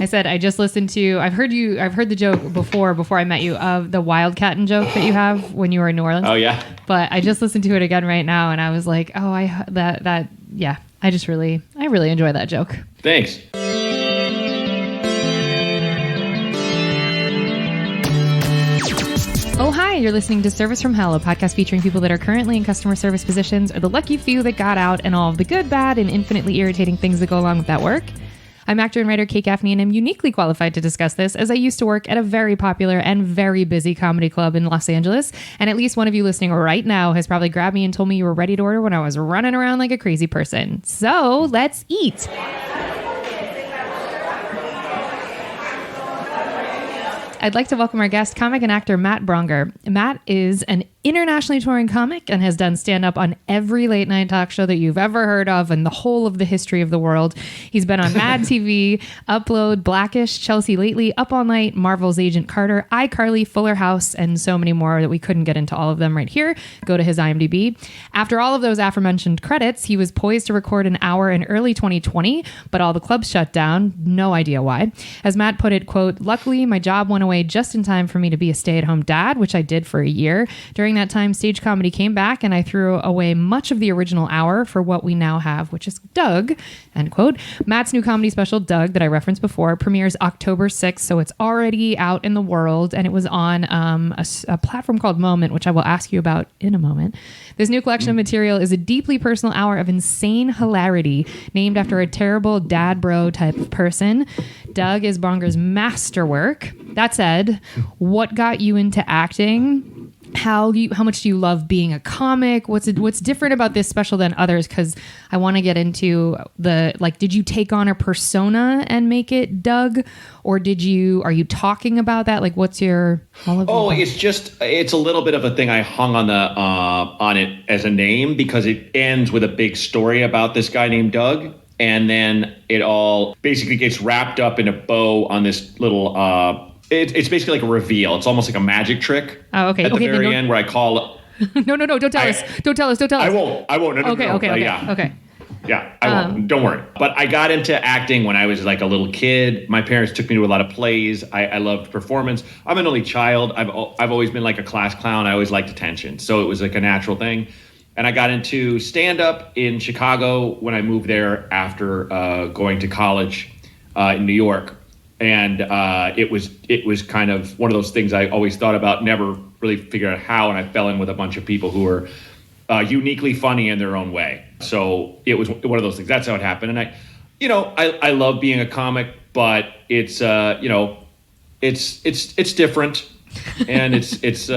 I said, I've heard the joke before I met you of the wildcatting joke that you have when you were in New Orleans. Oh yeah. But I just listened to it again right now and I was like, I really enjoy that joke. Thanks. Oh, hi, you're listening to Service from Hell, a podcast featuring people that are currently in customer service positions or the lucky few that got out and all of the good, bad, and infinitely irritating things that go along with that work. I'm actor and writer Kate Gaffney, and I'm uniquely qualified to discuss this as I used to work at a very popular and very busy comedy club in Los Angeles, and at least one of you listening right now has probably grabbed me and told me you were ready to order when I was running around like a crazy person. So, let's eat! I'd like to welcome our guest, comic and actor Matt Braunger. Matt is an internationally touring comic and has done stand-up on every late-night talk show that you've ever heard of in the whole of the history of the world. He's been on Mad TV, Upload, Blackish, Chelsea Lately, Up All Night, Marvel's Agent Carter, iCarly, Fuller House, and so many more that we couldn't get into all of them right here. Go to his IMDb. After all of those aforementioned credits, he was poised to record an hour in early 2020, but all the clubs shut down. No idea why. As Matt put it, quote, "Luckily, my job went away just in time for me to be a stay-at-home dad, which I did for a year. During that time, stage comedy came back and I threw away much of the original hour for what we now have, which is Doug," end quote. Matt's new comedy special, Doug, that I referenced before, premieres October 6th, so it's already out in the world, and it was on a platform called Moment, which I will ask you about in a moment. This new collection of material is a deeply personal hour of insane hilarity named after a terrible dad bro type of person. Doug is Braunger's masterwork. That said, what got you into acting? How much do you love being a comic? What's different about this special than others? Because I want to get into did you take on a persona and make it Doug, or are you talking about that? Like, what's your? It's a little bit of a thing. I hung on it as a name because it ends with a big story about this guy named Doug. And then it all basically gets wrapped up in a bow on this little, it's basically like a reveal. It's almost like a magic trick. Oh, okay. At the very end where I call. No, don't tell us. Don't tell us. I won't. No, Okay. Yeah, I won't. Don't worry. But I got into acting when I was like a little kid. My parents took me to a lot of plays. I loved performance. I'm an only child. I've always been like a class clown. I always liked attention. So it was like a natural thing. And I got into stand-up in Chicago when I moved there after going to college in New York. And it was kind of one of those things I always thought about, never really figured out how, and I fell in with a bunch of people who were uniquely funny in their own way. So it was one of those things. That's how it happened. And I love being a comic, but it's different, and it's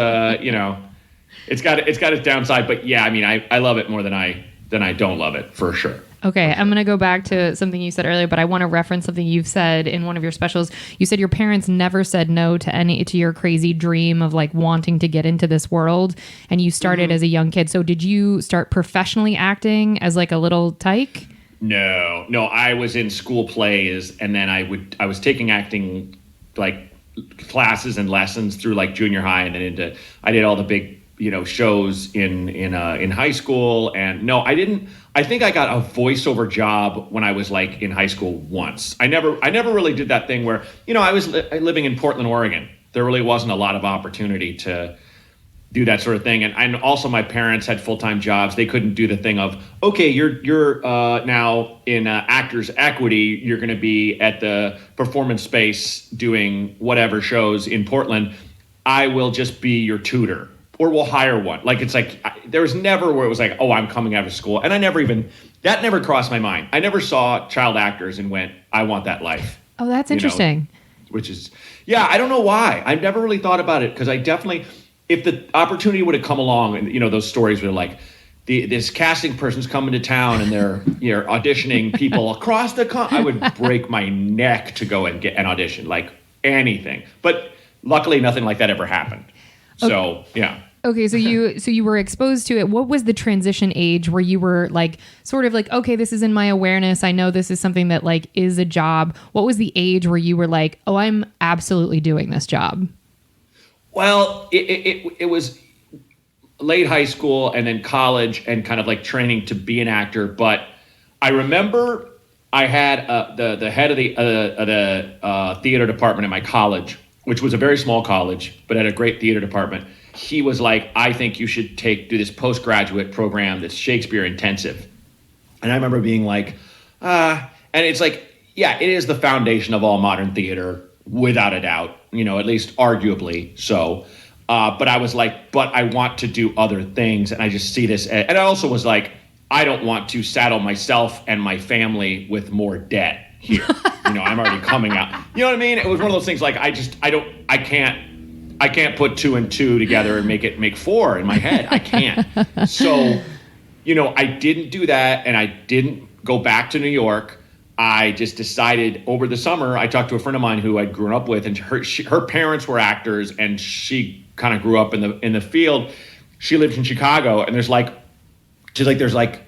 got its downside. But yeah, I mean, I love it more than I don't love it, for sure. Okay, I'm going to go back to something you said earlier, but I want to reference something you've said in one of your specials. You said your parents never said no to your crazy dream of like wanting to get into this world, and you started as a young kid. So did you start professionally acting as like a little tyke? No, I was in school plays, and then I was taking acting like classes and lessons through like junior high, and then I did all the big shows in high school. And no, I didn't. I think I got a voiceover job when I was like in high school once. I never really did that thing where I was living in Portland, Oregon. There really wasn't a lot of opportunity to do that sort of thing. And also my parents had full-time jobs. They couldn't do the thing of, okay, you're now in Actors Equity. You're going to be at the performance space doing whatever shows in Portland. I will just be your tutor. Or we'll hire one. Like, it's like, there was never where it was like, oh, I'm coming out of school. And that never crossed my mind. I never saw child actors and went, I want that life. Oh, that's interesting. Which is, yeah, I don't know why. I've never really thought about it, because I definitely, if the opportunity would have come along, and those stories were like, this casting person's coming to town and they're auditioning people across the country, I would break my neck to go and get an audition, like anything. But luckily, nothing like that ever happened. So, yeah. Okay, so you were exposed to it. What was the transition age where you were like, sort of like, okay, this is in my awareness. I know this is something that like is a job. What was the age where you were like, oh, I'm absolutely doing this job? Well, it was late high school and then college and kind of like training to be an actor. But I remember I had the head of the theater department in my college, which was a very small college, but had a great theater department. He was like, I think you should do this postgraduate program that's Shakespeare intensive. And I remember being like, and it's like, yeah, it is the foundation of all modern theater, without a doubt, at least arguably so. But I was like, but I want to do other things. And I just see this. And I also was like, I don't want to saddle myself and my family with more debt here. I'm already coming out. You know what I mean? It was one of those things like, I can't put 2 and 2 together and make 4 in my head. I can't. So, I didn't do that, and I didn't go back to New York. I just decided over the summer, I talked to a friend of mine who I'd grown up with, and her parents were actors, and she kind of grew up in the field. She lived in Chicago, and there's like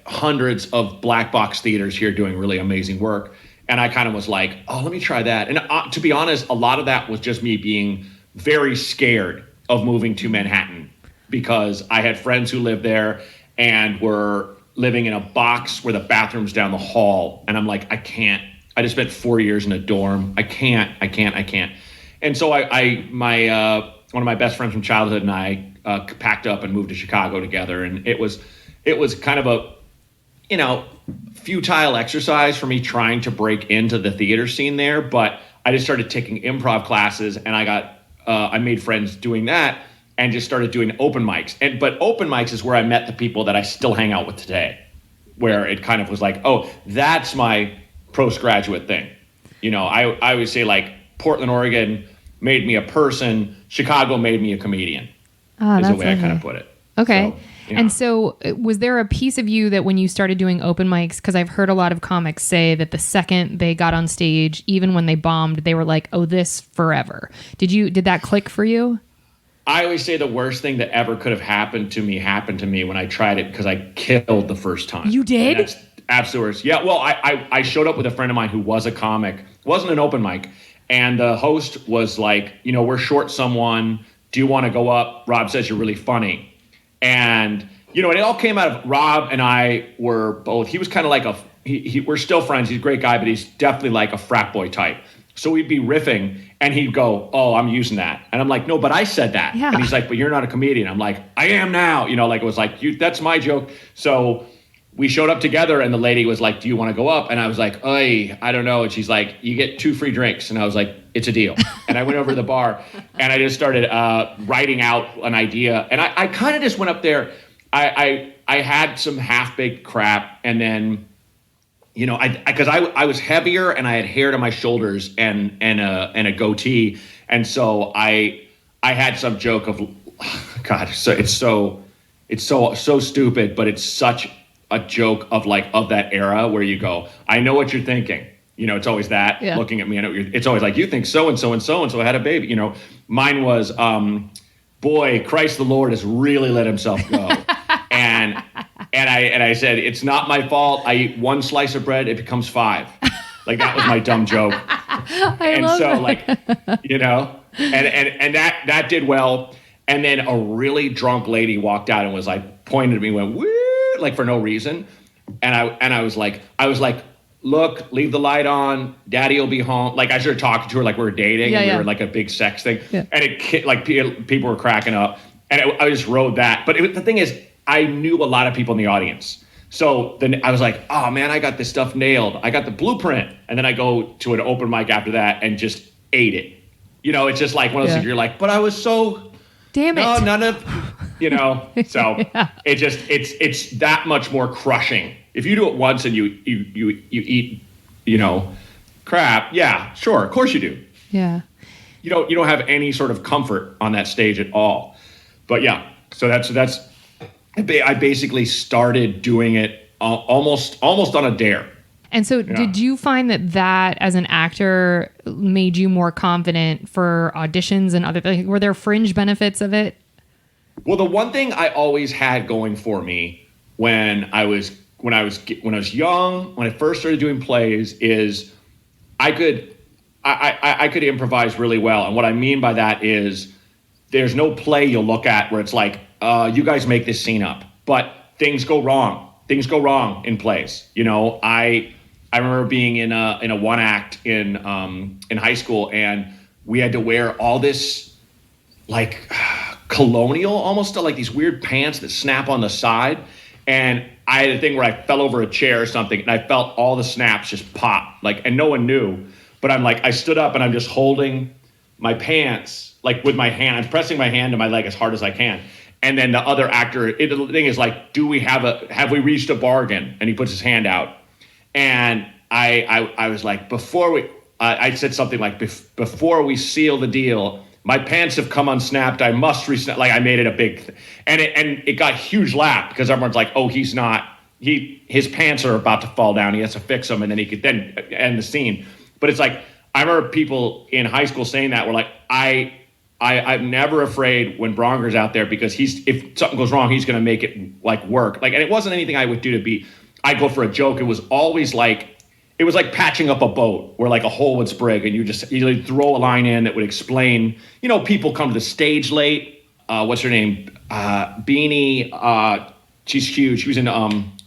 hundreds of black box theaters here doing really amazing work. And I kind of was like, oh, let me try that. And to be honest, a lot of that was just me being very scared of moving to Manhattan, because I had friends who lived there and were living in a box where the bathroom's down the hall. And I'm like, I can't. I just spent 4 years in a dorm. I can't. And so one of my best friends from childhood and I packed up and moved to Chicago together. And it was kind of a, futile exercise for me trying to break into the theater scene there. But I just started taking improv classes, and I made friends doing that, and just started doing open mics. But open mics is where I met the people that I still hang out with today, where it kind of was like, oh, that's my postgraduate thing. I always say, like, Portland, Oregon made me a person. Chicago made me a comedian, is the way I kind of put it. Okay. So, yeah. And so was there a piece of you that when you started doing open mics, because I've heard a lot of comics say that the second they got on stage, even when they bombed, they were like, oh, this forever. Did that click for you? I always say the worst thing that ever could have happened to me when I tried it, because I killed the first time. You did? That's absolutely worst. Yeah, well, I showed up with a friend of mine who was a comic. It wasn't an open mic. And the host was like, we're short someone. Do you want to go up? Rob says you're really funny. And, it all came out of Rob and I were both, he was kind of like we're still friends. He's a great guy, but he's definitely like a frat boy type. So we'd be riffing and he'd go, oh, I'm using that. And I'm like, no, but I said that. Yeah. And he's like, but you're not a comedian. I'm like, I am now. Like it was like, that's my joke. So we showed up together and the lady was like, do you want to go up? And I was like, I don't know. And she's like, you get 2 free drinks. And I was like, it's a deal. And I went over to the bar and I just started writing out an idea. And I kind of just went up there. I had some half-baked crap. And then, because I was heavier and I had hair to my shoulders and a goatee. And so I had some joke of, God, so it's so stupid, but it's such a joke of that era where you go, I know what you're thinking. It's always that looking at me. It's always like, you think so-and-so and so-and-so had a baby. Mine was, boy, Christ the Lord has really let himself go. and I said, it's not my fault. I eat 1 slice of bread, it becomes 5. Like, that was my dumb joke. And that did well. And then a really drunk lady walked out and was like, pointed at me and went, woo, like for no reason. And I was like, look, leave the light on. Daddy will be home. Like, I started talking to her like we were dating and we were like a big sex thing. Yeah. And people were cracking up. And I just rode that. But the thing is, I knew a lot of people in the audience. So then I was like, oh man, I got this stuff nailed. I got the blueprint. And then I go to an open mic after that and just ate it. It's just like one of those things you're like, but I was so... Damn it. No, none of... So it's that much more crushing. If you do it once and you eat, crap, yeah, sure, of course you do. Yeah. You don't have any sort of comfort on that stage at all. But yeah, so that's I basically started doing it almost on a dare. And so did you find that as an actor made you more confident for auditions and other things? Were there fringe benefits of it? Well, the one thing I always had going for me when I was young, when I first started doing plays, is I could improvise really well. And what I mean by that is there's no play you'll look at where it's like, you guys make this scene up, but things go wrong. Things go wrong in plays. I remember being in a one act in high school, and we had to wear all this like colonial, almost like these weird pants that snap on the side. And I had a thing where I fell over a chair or something, and I felt all the snaps just pop, like, and no one knew. But I'm like, I stood up and I'm just holding my pants, like with my hand, I'm pressing my hand to my leg as hard as I can. And then the other actor, the thing is like, have we reached a bargain? And he puts his hand out. And I was like, I said something like, before we seal the deal, my pants have come unsnapped. I must resnap. Like I made it a big, and it got huge laugh because everyone's like, oh, his pants are about to fall down. He has to fix them, and then he could then end the scene. But it's like, I remember people in high school saying that were like, I'm never afraid when Braunger's out there because if something goes wrong, he's going to make it like work. Like, and it wasn't anything I would do I'd go for a joke. It was always like, it was like patching up a boat where like a hole would sprig and you throw a line in that would explain, people come to the stage late. What's her name? Beanie. She's huge. She was in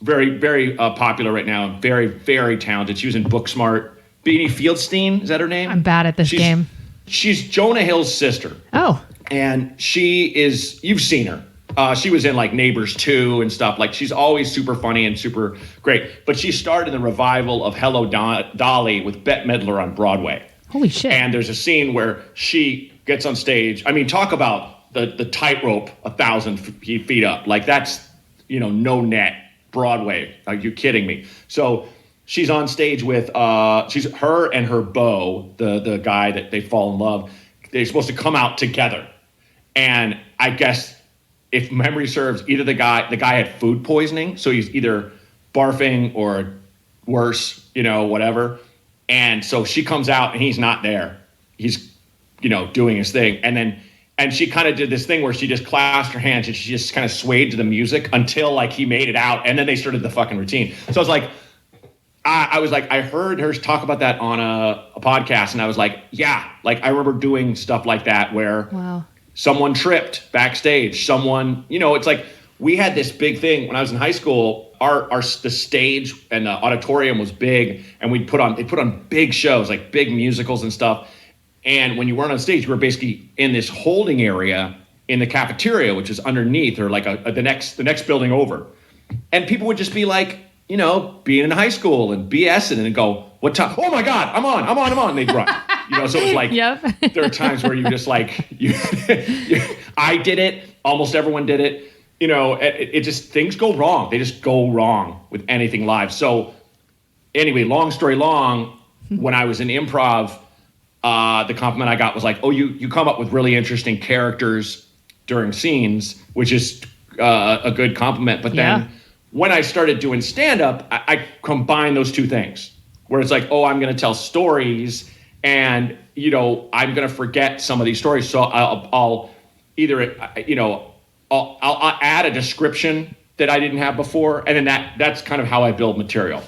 very, very popular right now. Very, very talented. She was in Booksmart. Beanie Fieldstein, is that her name? I'm bad at this game. She's Jonah Hill's sister. Oh. And you've seen her. She was in like Neighbors 2 and stuff. Like she's always super funny and super great. But she starred in the revival of Hello Dolly with Bette Midler on Broadway. Holy shit. And there's a scene where she gets on stage. I mean, talk about the tightrope 1,000 feet up. Like that's, no net Broadway. Are you kidding me? So she's on stage with, she's her and her beau, the guy that they fall in love. They're supposed to come out together. And I guess, if memory serves, either the guy had food poisoning, so he's either barfing or worse, whatever. And so she comes out and he's not there. He's, doing his thing. And she kind of did this thing where she just clasped her hands and she just kind of swayed to the music until like he made it out. And then they started the fucking routine. So I was like, I heard her talk about that on a podcast. And I was like, yeah, like I remember doing stuff like that where wow. Someone tripped backstage. It's like we had this big thing when I was in high school. The stage and the auditorium was big, and they put on big shows like big musicals and stuff. And when you weren't on stage, you were basically in this holding area in the cafeteria, which is underneath or like the next building over. And people would just be like, being in high school and BSing and go, what time? Oh my God, I'm on. And they'd run. So it was like, yep. There are times where you just like, I did it. Almost everyone did it. It just, things go wrong. They just go wrong with anything live. So anyway, long story long, when I was in improv, the compliment I got was like, oh, you come up with really interesting characters during scenes, which is a good compliment. But then when I started doing stand-up, I combined those two things where it's like, oh, I'm going to tell stories and, I'm going to forget some of these stories. So I'll either, I'll add a description that I didn't have before. And then that's kind of how I build material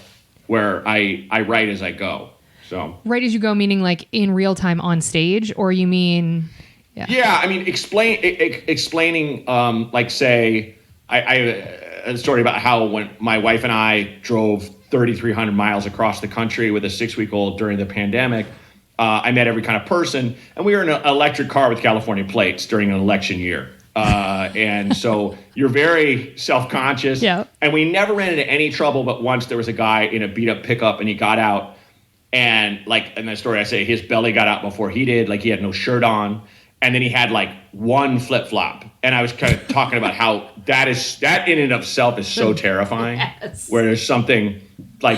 where I write as I go. So write as you go, meaning like in real time on stage, or you mean? Yeah. I mean, explaining, like say, I a story about how when my wife and I drove 3,300 miles across the country with a 6-week-old during the pandemic, I met every kind of person, and we were in an electric car with California plates during an election year. And so you're very self-conscious. Yeah. And we never ran into any trouble, but once there was a guy in a beat-up pickup, and he got out, and like in the story I say, his belly got out before he did, like he had no shirt on. And then he had like one flip-flop. And I was kind of talking about how that in and of itself is so terrifying. Yes. Where there's something like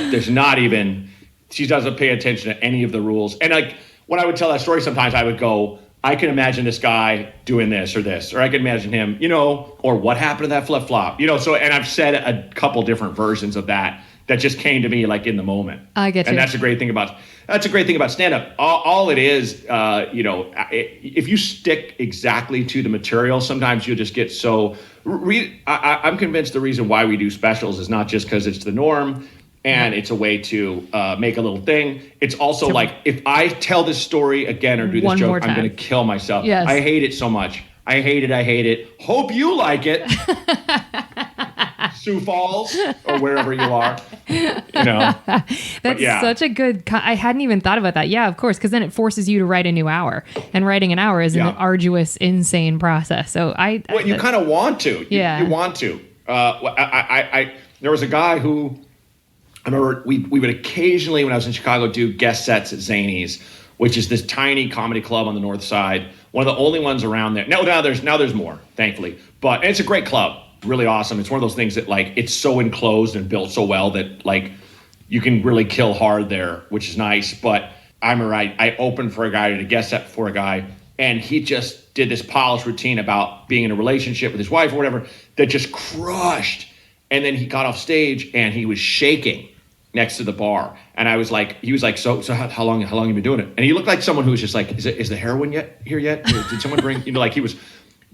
she doesn't pay attention to any of the rules. And like when I would tell that story, sometimes I would go, I can imagine this guy doing this, or I can imagine him, or what happened to that flip-flop, so, and I've said a couple different versions of that just came to me like in the moment. I get you. And that's a great thing about stand-up. All it is, if you stick exactly to the material, sometimes you'll just get so. I'm convinced the reason why we do specials is not just because it's the norm and it's a way to make a little thing. It's also like if I tell this story again or do this joke, I'm going to kill myself. Yes. I hate it so much. I hate it. Hope you like it. Sioux Falls or wherever you are. That's such a good, I hadn't even thought about that. Yeah, of course. Cause then it forces you to write a new hour, and writing an hour is an arduous, insane process. So you kind of want to, you want to, there was a guy who, I remember we would occasionally, when I was in Chicago, do guest sets at Zanies, which is this tiny comedy club on the north side. One of the only ones around there. Now there's more, thankfully. But it's a great club, really awesome. It's one of those things that like it's so enclosed and built so well that like you can really kill hard there, which is nice. But I remember I opened for a guy, did a guest set for a guy, and he just did this polished routine about being in a relationship with his wife or whatever that just crushed. And then he got off stage and he was shaking next to the bar, and I was like, he was like, so how long have you been doing it? And he looked like someone who was just like, is the heroin here yet? Did someone bring, like he was,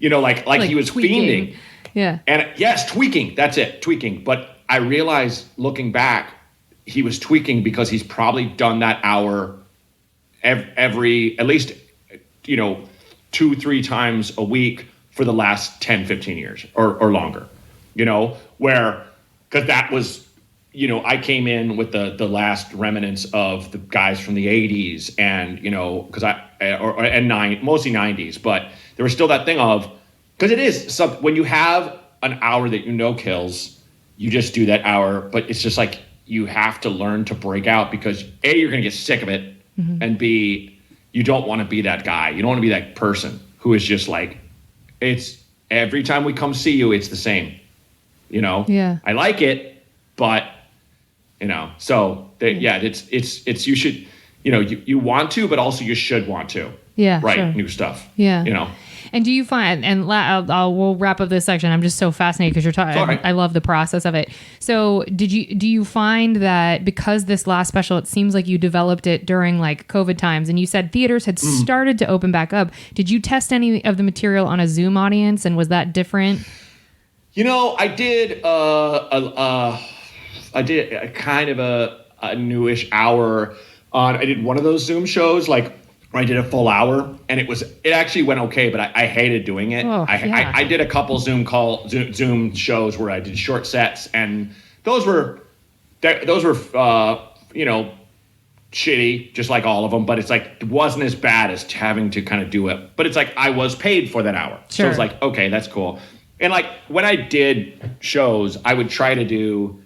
like he was tweaking. Fiending. Yeah. And yes, tweaking. That's it, tweaking. But I realized looking back, he was tweaking because he's probably done that hour every at least 2-3 times a week for the last 10-15 years or longer. Where because that was. I came in with the last remnants of the guys from the 80s and, because mostly 90s, but there was still that thing of, because it is when you have an hour that kills, you just do that hour, but it's just like you have to learn to break out because A, you're going to get sick of it, and B, you don't want to be that guy. You don't want to be that person who is just like, it's every time we come see you, it's the same, Yeah. I like it, but so it's you should, you want to, but also you should want to, write new stuff. Yeah. And do you find, and we'll wrap up this section. I'm just so fascinated because you're talking, I love the process of it. So do you find that because this last special, it seems like you developed it during like COVID times, and you said theaters had started to open back up. Did you test any of the material on a Zoom audience, and was that different? I did, I did a kind of a newish hour on. I did one of those Zoom shows, like where I did a full hour, and it actually went okay, but I hated doing it. I did a couple Zoom shows where I did short sets, and those were shitty, just like all of them. But it's like it wasn't as bad as having to kind of do it. But it's like I was paid for that hour, so it's like okay, that's cool. And like when I did shows, I would try to do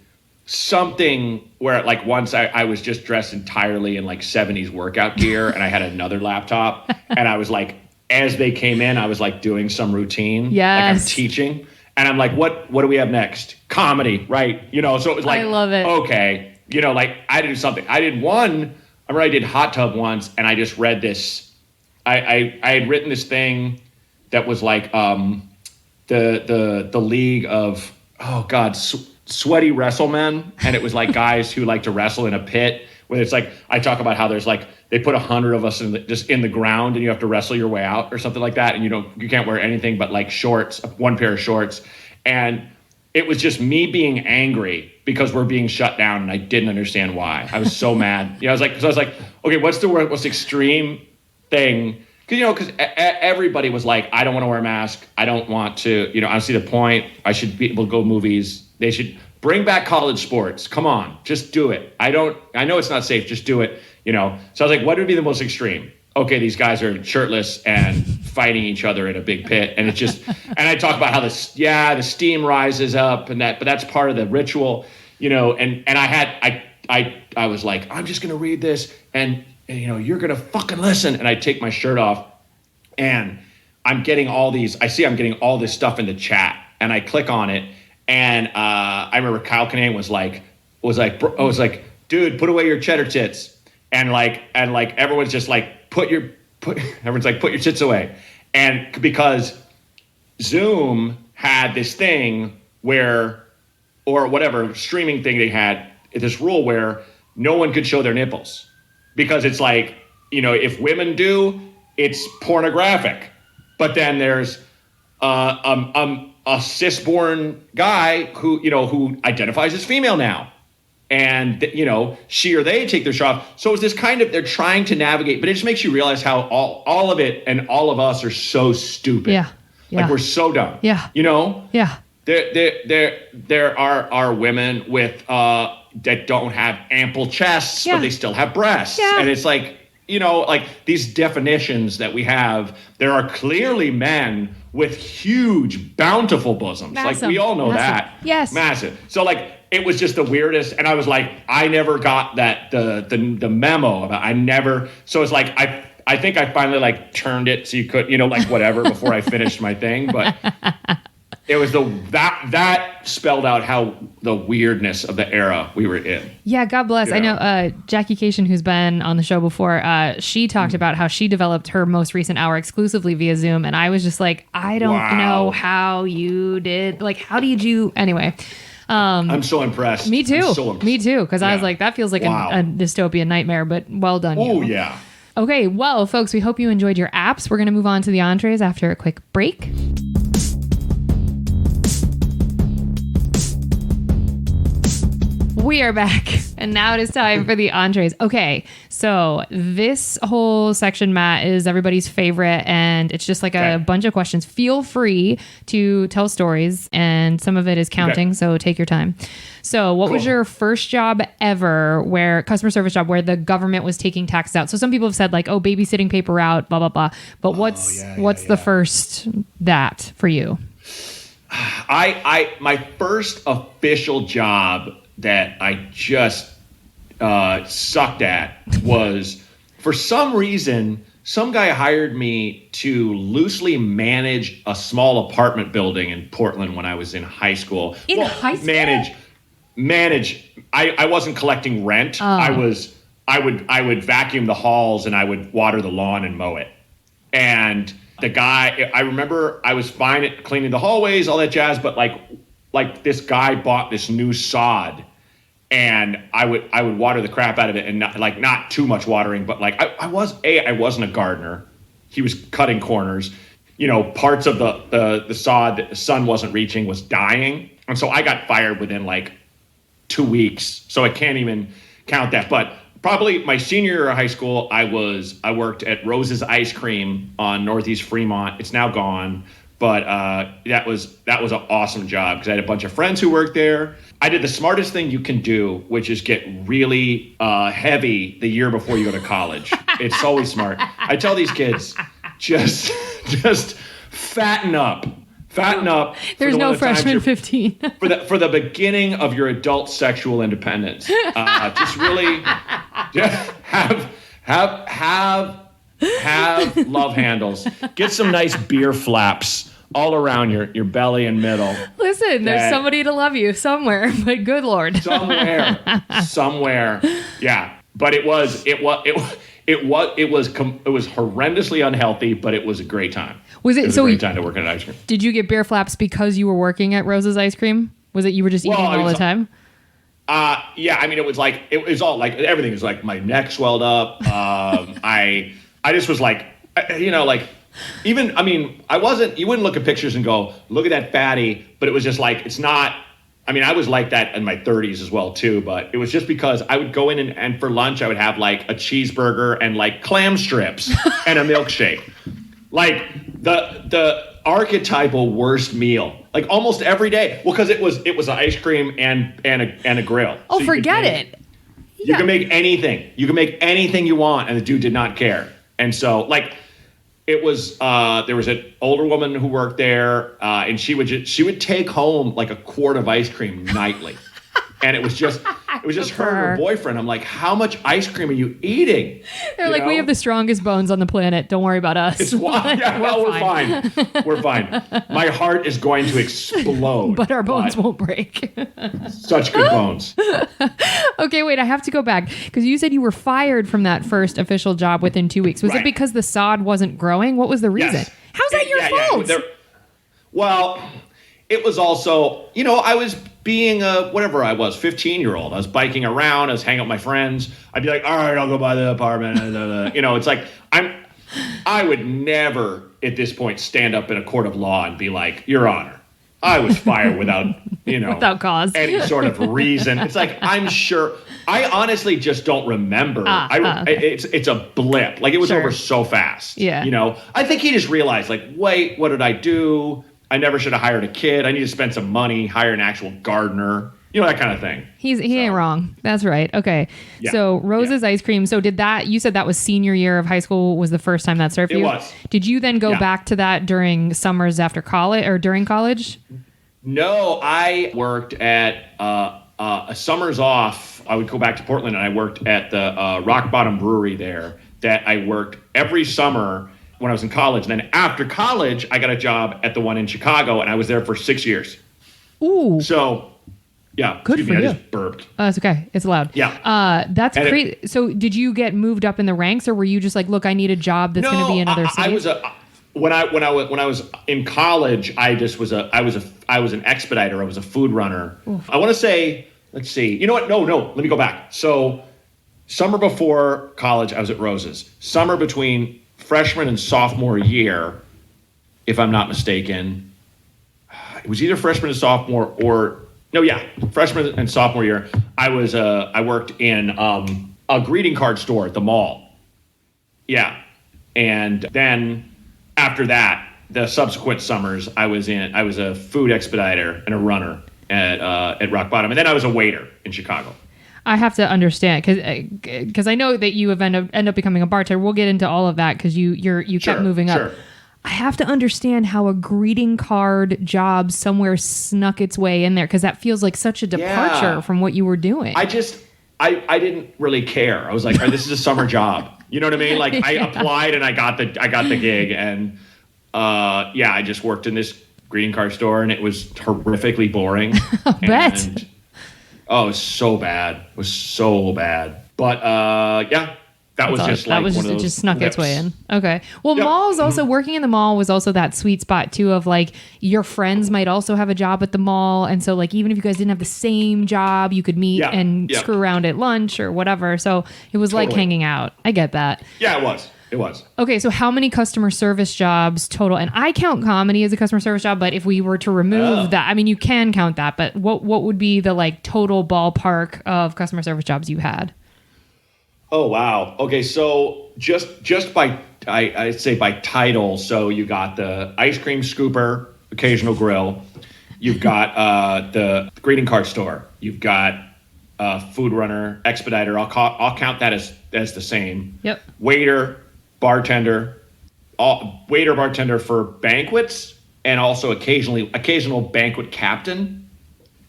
something where like once I was just dressed entirely in like 70s workout gear and I had another laptop and I was like, as they came in, I was like doing some routine. Yes. Like I'm teaching and I'm like, what do we have next? Comedy, right? So it was like, I love it. Okay. Like I did something. I remember I did Hot Tub once and I just read this. I had written this thing that was like the league of, oh God, sweaty wrestlemen, and it was like guys who like to wrestle in a pit where it's like I talk about how there's like they put 100 of us just in the ground and you have to wrestle your way out or something like that, and you can't wear anything but like shorts, one pair of shorts, and it was just me being angry because we're being shut down and I didn't understand why. I was so mad. I was like, okay, what's the most extreme thing? Because everybody was like, I don't want to wear a mask. I don't want to. I don't see the point. I should be able to go to movies. They should bring back college sports. Come on, just do it. I know it's not safe. Just do it. So I was like, what would be the most extreme? Okay, these guys are shirtless and fighting each other in a big pit, and it's just. And I talk about how the steam rises up, and but that's part of the ritual. And I was like, I'm just gonna read this, and you're gonna fucking listen. And I take my shirt off, and I'm getting all this stuff in the chat, and I click on it. And I remember Kyle Kinane was like, dude, put away your cheddar tits, and everyone's just like, put your tits away, and because Zoom had this thing where, or whatever streaming thing they had, this rule where no one could show their nipples, because it's like if women do, it's pornographic, but then there's a cis-born guy who identifies as female now. And, she or they take their shirt off. So it's this kind of, they're trying to navigate, but it just makes you realize how all of it and all of us are so stupid. Yeah. Like we're so dumb. Yeah. Yeah. there are women with that don't have ample chests, but they still have breasts, and it's like, like these definitions that we have. There are clearly men with huge, bountiful bosoms. Massive. Like we all know that. Yes, massive. So like it was just the weirdest, and I was like, I never got that the memo about. I never. So it's like I think I finally like turned it so you could, like whatever before I finished my thing, but. It was that spelled out how the weirdness of the era we were in. Yeah, God bless. I know Jackie Cation, who's been on the show before, she talked about how she developed her most recent hour exclusively via Zoom. And I was just like, I don't know how you did. Like, how did you? Anyway. I'm so impressed. Me too. So me too. Because I was like, that feels like a dystopian nightmare, but well done. Oh, yeah. Okay, well, folks, we hope you enjoyed your apps. We're going to move on to the entrees after a quick break. We are back, and now it is time for the entrees. Okay, so this whole section, Matt, is everybody's favorite, and it's just like a bunch of questions. Feel free to tell stories, and some of it is counting, so take your time. So what was your first job ever customer service job where the government was taking taxes out? So some people have said like, oh, babysitting paper route, blah, blah, blah. But what's the first that for you? My first official job that I just sucked at was, for some reason, some guy hired me to loosely manage a small apartment building in Portland when I was in high school. High school? Manage. I wasn't collecting rent. I would vacuum the halls and I would water the lawn and mow it. And the guy, I remember I was fine at cleaning the hallways, all that jazz, but like this guy bought this new sod, and I would water the crap out of it, and not too much watering, but like I wasn't a gardener. He was cutting corners, parts of the sod that the sun wasn't reaching was dying, and so I got fired within like 2 weeks. So I can't even count that. But probably my senior year of high school, I worked at Rose's Ice Cream on Northeast Fremont. It's now gone. But that was an awesome job because I had a bunch of friends who worked there. I did the smartest thing you can do, which is get really heavy the year before you go to college. It's always smart. I tell these kids, just fatten up. There's no freshman 15. for the beginning of your adult sexual independence. Just really have love handles. Get some nice beer flaps all around your belly and middle. Listen, there's somebody to love you somewhere, but good Lord. Somewhere. Yeah. But it was horrendously unhealthy, but it was a great time. Was it a great time to work at ice cream? Did you get beer flaps because you were working at Rose's Ice Cream? Was it you were just eating all the time? Yeah. I mean, it was all like everything was like my neck swelled up. I just was like, even, I mean, you wouldn't look at pictures and go, look at that fatty, but it was just like, it's not, I mean, I was like that in my 30s as well too, but it was just because I would go in and for lunch, I would have like a cheeseburger and like clam strips and a milkshake. Like the archetypal worst meal, like almost every day. Well, because it was ice cream and a grill. Oh, so forget it. You can make anything. You can make anything you want, and the dude did not care. And so, like, it was there was an older woman who worked there, and she would take home like a quart of ice cream nightly, and it was just her and her boyfriend. I'm like, how much ice cream are you eating? They're like, we have the strongest bones on the planet. Don't worry about us. We're fine. We're fine. My heart is going to explode, but our bones won't break. Such good bones. Okay, wait, I have to go back because you said you were fired from that first official job within 2 weeks. Was it because the sod wasn't growing? What was the reason? Yes. How's that your fault? Well, it was also, I was being a, whatever I was, 15-year-old. I was biking around. I was hanging out with my friends. I'd be like, all right, I'll go buy the apartment. It's like, I would never at this point stand up in a court of law and be like, Your Honor, I was fired without, without cause, any sort of reason. It's like, I'm sure, I honestly just don't remember. It's a blip. Like it was over so fast. Yeah. I think he just realized like, wait, what did I do? I never should have hired a kid. I need to spend some money, hire an actual gardener, that kind of thing. He ain't wrong. That's right. Okay. Yeah. So Rose's Ice Cream. So you said that was senior year of high school was the first time that served for you? It was. Did you then go back to that during summers after college or during college? No, I worked at summers off. I would go back to Portland and I worked at the Rock Bottom Brewery there that I worked every summer when I was in college. And then after college, I got a job at the one in Chicago and I was there for 6 years. Ooh. So, yeah. Good for you. I just burped. Oh, it's okay. It's loud. Yeah. That's crazy. So did you get moved up in the ranks or were you just like, look, I need a job that's going to be another city? I was when I was in college, I was an expediter. I was a food runner. Oof. I want to say, let's see. You know what? No. Let me go back. So summer before college, I was at Rose's. Summer between freshman and sophomore year, if I'm not mistaken, it was either freshman and sophomore freshman and sophomore year. I worked in a greeting card store at the mall. Yeah, and then after that, the subsequent summers, I was a food expediter and a runner at Rock Bottom, and then I was a waiter in Chicago. I have to understand because I know that you have end up becoming a bartender. We'll get into all of that because you kept moving up. I have to understand how a greeting card job somewhere snuck its way in there because that feels like such a departure from what you were doing. I didn't really care. I was like, all right, this is a summer job. You know what I mean? Like I applied and I got the gig and I just worked in this greeting card store and it was horrifically boring. I bet. Oh, it was so bad. It was so bad. But that was just like one of those. It just snuck its way in. Okay. Well, malls also working in the mall was also that sweet spot too of like your friends might also have a job at the mall, and so like even if you guys didn't have the same job, you could meet and screw around at lunch or whatever. So it was like hanging out. I get that. Yeah, it was. It was. Okay, so how many customer service jobs total? And I count comedy as a customer service job, but if we were to remove that, I mean, you can count that, but what would be the like total ballpark of customer service jobs you had? Oh, wow. Okay, so just by, I'd say by title, so you got the ice cream scooper, occasional grill. You've got the greeting card store. You've got food runner, expediter. I'll count that as the same. Yep. Waiter, bartender, bartender for banquets, and also occasional banquet captain,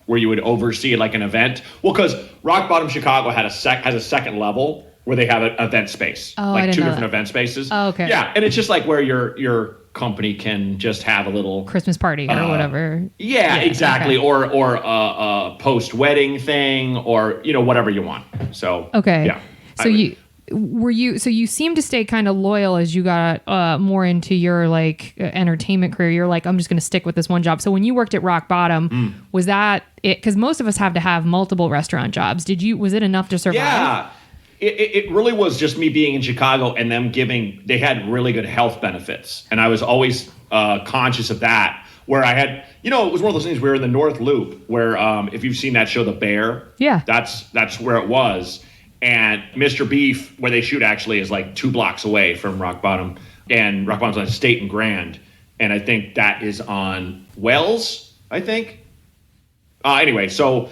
where you would oversee like an event. Well, because Rock Bottom Chicago has a second level where they have an event space, like two different event spaces. Oh, okay. Yeah, and it's just like where your company can just have a little Christmas party or whatever. Yeah, exactly. Okay. Or a post-wedding thing, or whatever you want. So okay. Yeah. So you seem to stay kind of loyal as you got more into your like entertainment career. You're like, I'm just going to stick with this one job. So when you worked at Rock Bottom, was that it? Because most of us have to have multiple restaurant jobs. Was it enough to survive? Yeah. It really was just me being in Chicago and them they had really good health benefits. And I was always conscious of that, where I had, it was one of those things, we were in the North Loop where if you've seen that show, The Bear, that's where it was. And Mr. Beef, where they shoot actually, is like 2 blocks away from Rock Bottom. And Rock Bottom's on State and Grand. And I think that is on Wells, I think. Anyway, so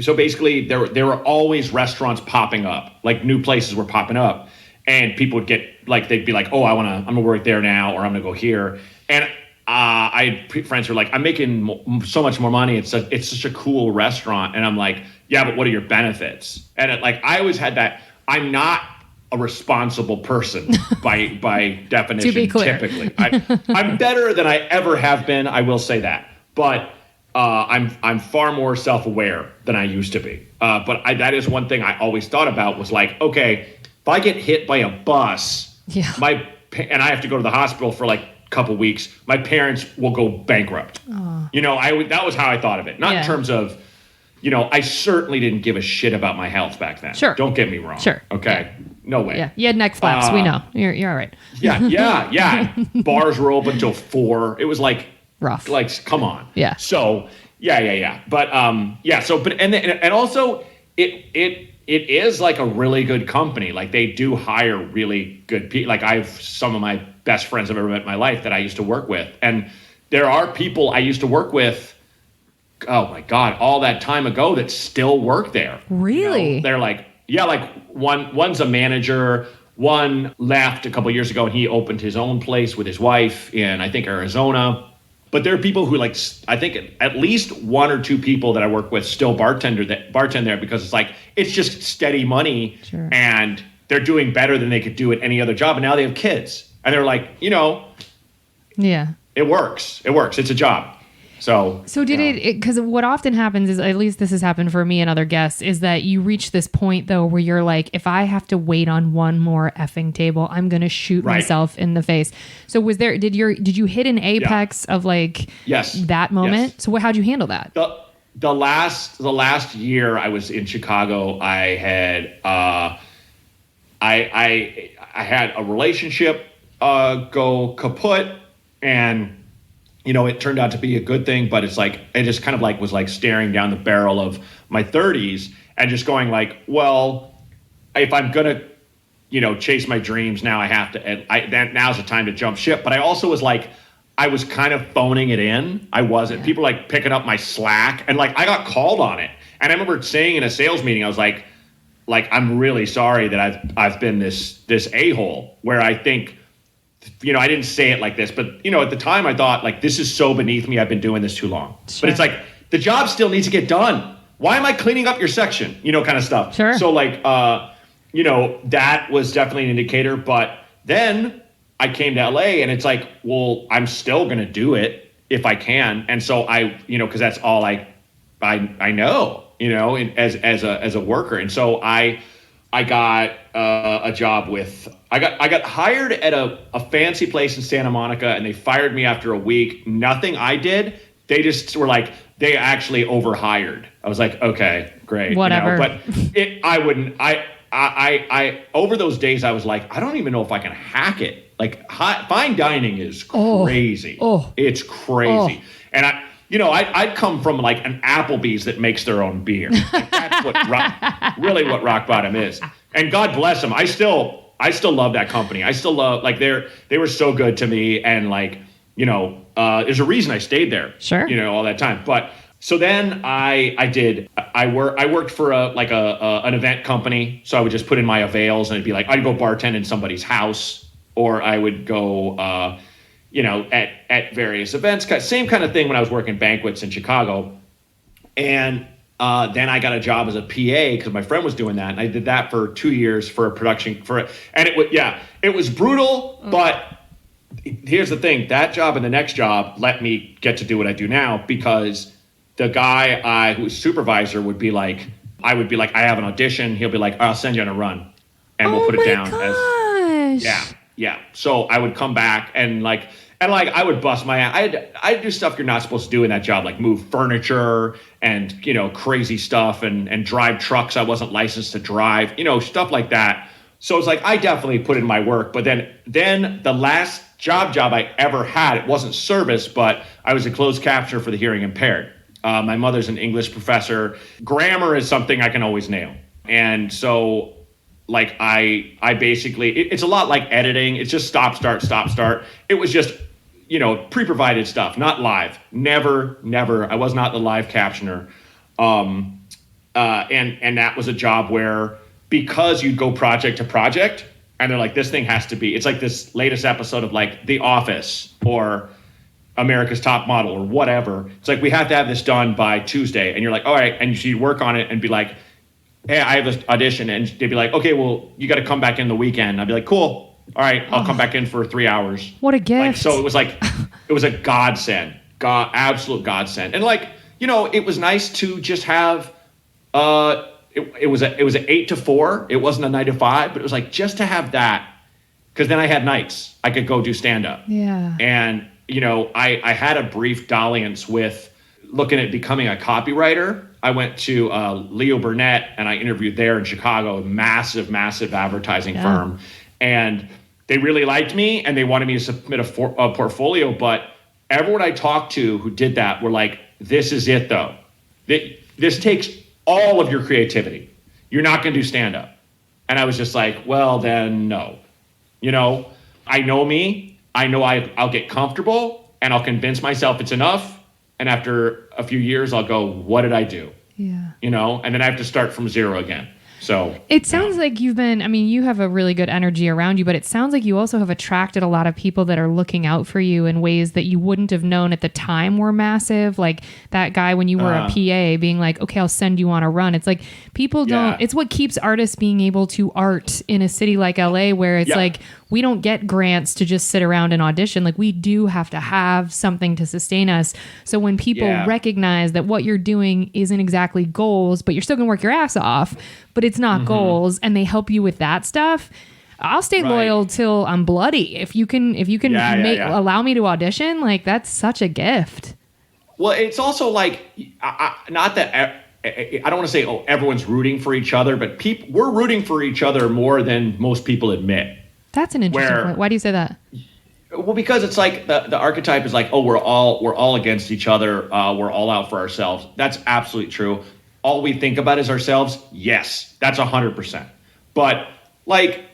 So basically, there were always restaurants popping up, like new places were popping up, and people would get like they'd be like, "Oh, I'm gonna work there now, or I'm gonna go here." And I had friends who were like, "I'm making so much more money. It's such a cool restaurant," and I'm like, "Yeah, but what are your benefits?" And I always had that. I'm not a responsible person by definition. To be clear. Typically, I'm better than I ever have been. I will say that, but. I'm far more self-aware than I used to be. But that is one thing I always thought about was like, okay, if I get hit by a bus, and I have to go to the hospital for like a couple weeks, my parents will go bankrupt. That was how I thought of it. Not in terms of, I certainly didn't give a shit about my health back then. Sure. Don't get me wrong. Sure. Okay. Yeah. No way. Yeah. You had neck flaps. We know. You're all right. Yeah. Bars were open till 4. It was like, rough. Like, come on. Yeah. So, yeah. But, and also it it is like a really good company. Like they do hire really good people. Like I've some of my best friends I've ever met in my life that I used to work with. And there are people I used to work with, oh my God, all that time ago that still work there. Really? You know, they're like, yeah, like one's a manager. One left a couple of years ago and he opened his own place with his wife in, I think, Arizona. But there are people who like, I think at least one or two people that I work with still bartend there because it's like, it's just steady money. Sure. And they're doing better than they could do at any other job. And now they have kids and they're like, you know, yeah, it works. It works. It's a job. So did it, because what often happens is, at least this has happened for me and other guests, is that you reach this point though where you're like, if I have to wait on one more effing table, I'm going to shoot myself in the face. So did you hit an apex of like that moment? Yes. So how'd you handle that? The last year I was in Chicago, I had I had a relationship go kaput, and you know, it turned out to be a good thing, but it's like, it just kind of like was like staring down the barrel of my 30s and just going like, well, if I'm going to, you know, chase my dreams now, I have to, now's the time to jump ship. But I also was like, I was kind of phoning it in. I wasn't. People like picking up my slack and like, I got called on it. And I remember saying in a sales meeting, I was like, I'm really sorry that I've been this a-hole where I think, you know, I didn't say it like this, but, you know, at the time I thought like, this is so beneath me. I've been doing this too long. Sure. But it's like, the job still needs to get done. Why am I cleaning up your section? You know, kind of stuff. Sure. So like, you know, that was definitely an indicator. But then I came to LA and it's like, well, I'm still going to do it if I can. And so I, you know, cause that's all I know, you know, as a worker. And so I got a job I got hired at a fancy place in Santa Monica, and they fired me after a week. Nothing I did. They just were like, they actually overhired. I was like, okay, great. Whatever. You know, but I over those days, I was like, I don't even know if I can hack it. Like fine dining is crazy. It's crazy. And I'd come from like an Applebee's that makes their own beer. Like that's what what rock bottom is. And God bless them. I still love that company. I still love, like, they were so good to me. And like, you know, there's a reason I stayed there. Sure. You know, all that time. But so then I worked for an event company. So I would just put in my avails and it'd be like, I'd go bartend in somebody's house, or I would go, you know, at various events. Same kind of thing when I was working banquets in Chicago. And then I got a job as a PA because my friend was doing that. And I did that for 2 years for a production and it was brutal, but here's the thing, that job and the next job let me get to do what I do now, because the guy who was supervisor would be like, I would be like, I have an audition. He'll be like, I'll send you on a run and we'll put it down as, yeah. So I would come back and I would bust my ass. I'd do stuff you're not supposed to do in that job, like move furniture and, you know, crazy stuff and drive trucks I wasn't licensed to drive, you know, stuff like that. So it's like, I definitely put in my work. But then the last job I ever had, it wasn't service, but I was a closed captioner for the hearing impaired. My mother's an English professor. Grammar is something I can always nail. And so like I basically, it's a lot like editing. It's just stop, start. It was just, you know, pre-provided stuff, not live. Never. I was not the live captioner. And that was a job where, because you'd go project to project and they're like, this thing has to be, it's like this latest episode of like The Office or America's Top Model or whatever. It's like, we have to have this done by Tuesday. And you're like, all right. And you'd work on it and be like, hey, I have this audition. And they'd be like, okay, well, you got to come back in the weekend. I'd be like, cool. All right, I'll come back in for 3 hours. What a gift. Like, so it was like, it was a godsend, absolute godsend. And like, you know, it was nice to just have, it was an 8 to 4. It wasn't a 9 to 5, but it was like just to have that, because then I had nights. I could go do stand-up. Yeah. And, you know, I had a brief dalliance with looking at becoming a copywriter. I went to Leo Burnett and I interviewed there in Chicago, a massive advertising firm. And they really liked me and they wanted me to submit a portfolio. But everyone I talked to who did that were like, this is it though. This takes all of your creativity. you're not going to do stand up. And I was just like, well, then no. I know me. I know I'll get comfortable and I'll convince myself it's enough. And after a few years, I'll go, what did I do? Yeah. And then I have to start from zero again. So it sounds like you have a really good energy around you, but it sounds like you also have attracted a lot of people that are looking out for you in ways that you wouldn't have known at the time were massive. Like that guy when you were a PA being like, okay, I'll send you on a run. It's like people don't, it's what keeps artists being able to art in a city like LA where it's like, we don't get grants to just sit around and audition. Like we do have to have something to sustain us. So when people recognize that what you're doing isn't exactly goals, but you're still gonna work your ass off, but it's not goals, and they help you with that stuff, I'll stay loyal till I'm bloody. If you can allow me to audition, like that's such a gift. Well, it's also like, not that I don't want to say, everyone's rooting for each other, but we're rooting for each other more than most people admit. That's an interesting point. Why do you say that? Well, because it's like the archetype is like, we're all against each other. We're all out for ourselves. That's absolutely true. All we think about is ourselves. Yes, that's 100%. But like,